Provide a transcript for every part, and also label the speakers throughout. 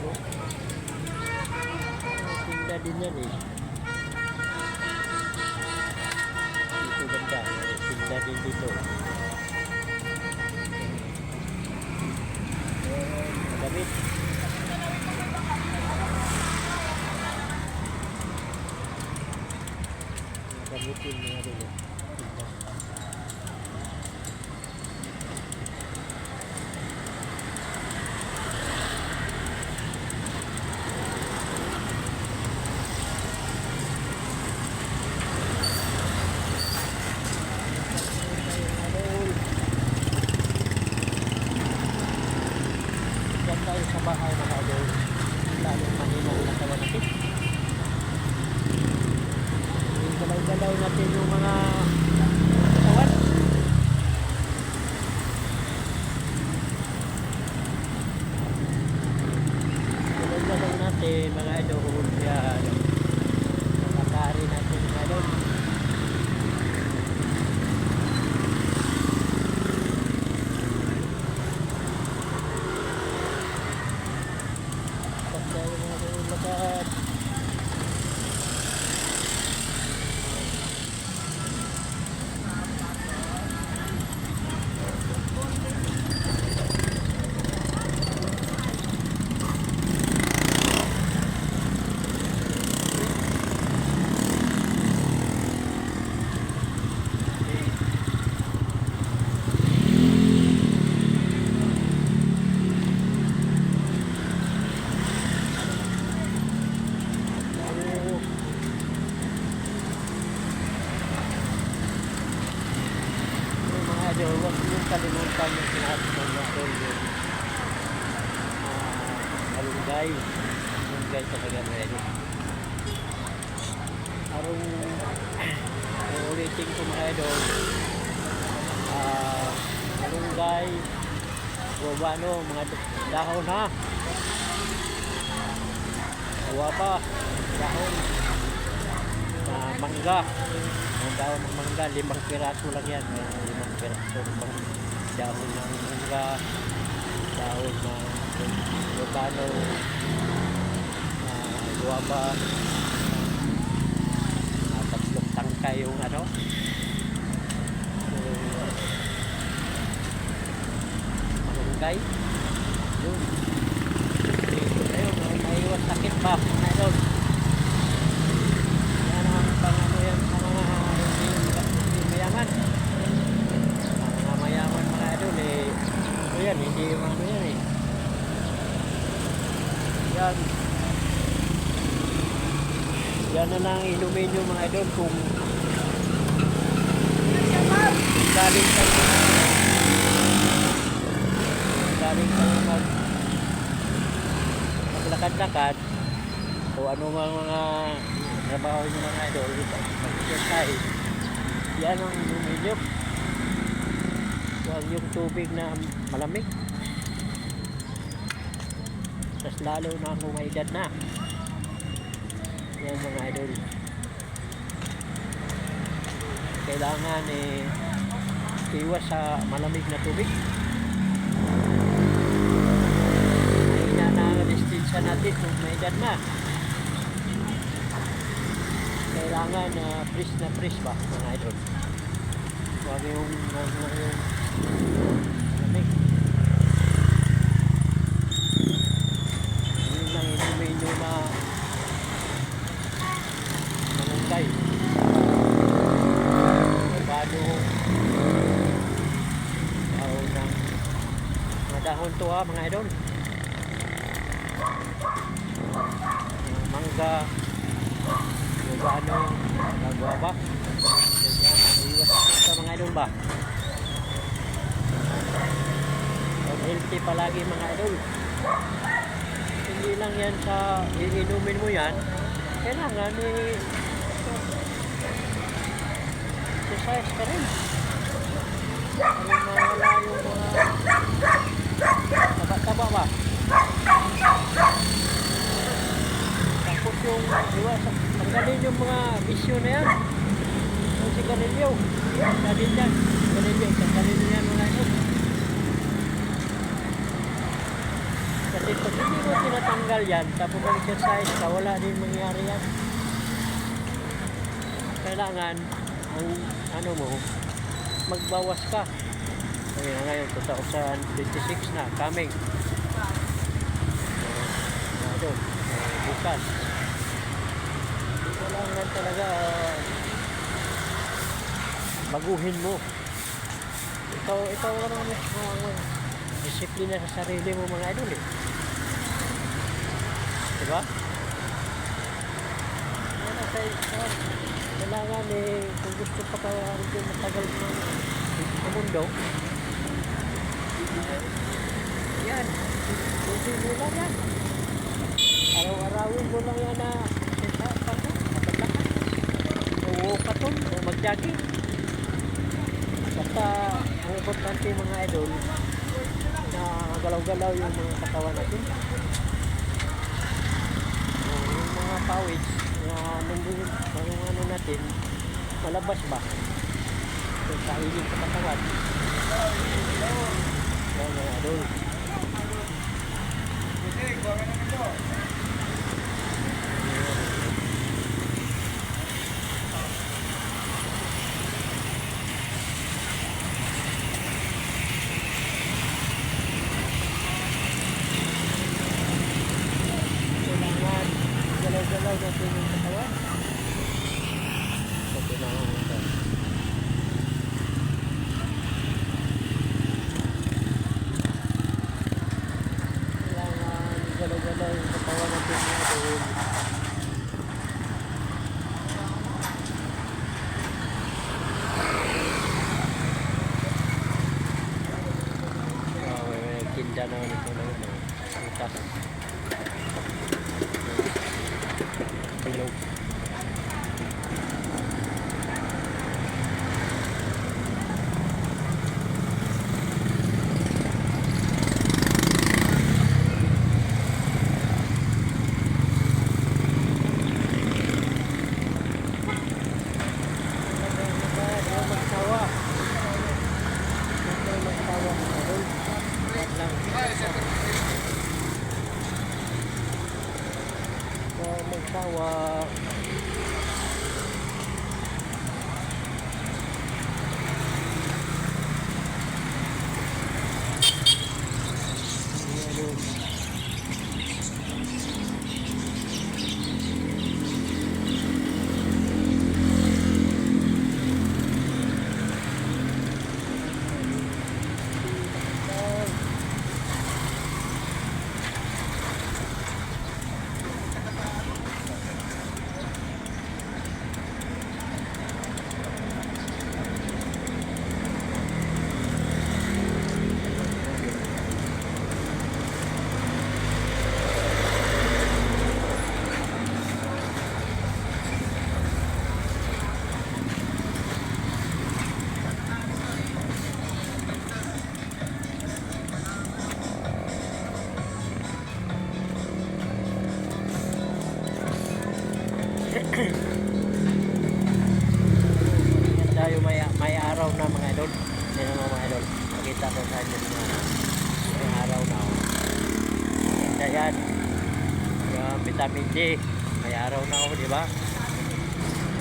Speaker 1: Bago. Tinda din yan eh. Dito ganda. Tinda din dito. Damit. Gamitin mga dito. Tayo sa bahay mga idol, lalong mahinaw na tawa natin. Galaw-galaw natin yung mga katawan. Galaw-galaw natin mga idol, yan nakakari natin mga idol. Huwag niyong kalimutan yung sinabi ng natin yung malunggay sa Tagalog. Arong ulitin ko mga idol, malunggay, guwano, mga dahon ha, guwaba, dahon, mangga, ang dahon ng mangga, 5 piraso lang yan, 5 piraso dahon ng mangga, dahon ng guwano, guwaba, tatlong tangkay yung ano, malunggay, yun. Ayun, maiwas sakit pa mga idol. Yan ang pangano yan sa mga hindi mayaman. Mga mayaman mga idol eh, ito yan, hindi yung ano yan eh. Yan. Yan na lang inumin nyo mga idol kung galing kayo maglakad-lakad o ano mga trabaho nyo mga idol, mag-exercise, yan ang inumin nyo. Huwag yung tubig na malamig, tas lalo na kung may edad na. Yan mga idol, kailangan iwas sa malamig na tubig. Mahina na ang distansya natin kung may edad na. Kailangan fresh ba mga idol. Huwag yung malamig. Yun lang inumin nyo na malunggay, bado, dahon to ha mga idol, mangga, guwano, guwaba, iwas sa mga idol ba. Healthy palagi mga idol. Hindi lang yan sa iinumin mo yan, kailangan exercise ka rin para mawala yung mga taba-taba ba. Tapos yung iwas, tanggalin yung mga bisyo na yan, yung sigarilyo, tanggalin yan, tanggalin yan mga idol. Kasi pag hindi mo tinatanggal matanggal yan, tapos mag-exercise ka, wala din mangyari yan. Kailangan, ang ano mo, magbawas ka. Kaya ngayon, 2026 na, coming. So, bukas. Kailangan talaga baguhin mo. Ikaw ang disiplina sa sarili mo mga idol eh. Diba? Kailangan eh, kung gusto pa ka rin matagal sa mundo, yan, hindi mo lang yan. Araw-arawin mo lang yan na uwo ka to, o mag-jogging. Basta, ang importante mga idol, na galaw-galaw yung mga katawan natin. Yung mga pawis, na nandun, yung ano natin, malabas ba? So, kainin sa katawan. Yan mga idol. Galaw-galaw natin yung katawan. So, pinahong ito. Kailangan galaw-galaw yung katawan natin mga doon. May kinda naman ito na ito. Butas. Hello. Magsawa. Tayo may araw na mga idol. Yan ang mga idol. Makita ko sa inyo na may araw na. Kita yan. Yung vitamin D. May araw na ako, di ba?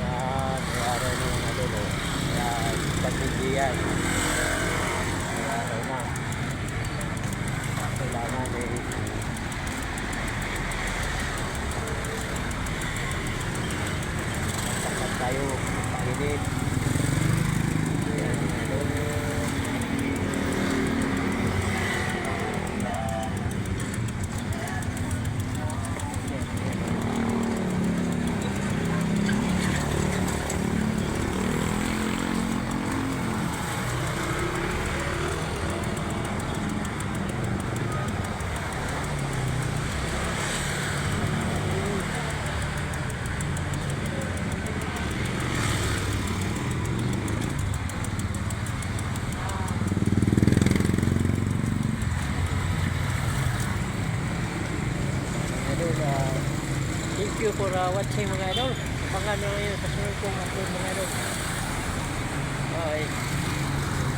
Speaker 1: Yan. May araw na mga idol. Yan. Vitamin D yan. May araw na. Kailangan eh. Takat tayo. Painit. Thank you for watching mga idol. Abangan nyo ngayon sa sunod kong upload mga idol. Bye.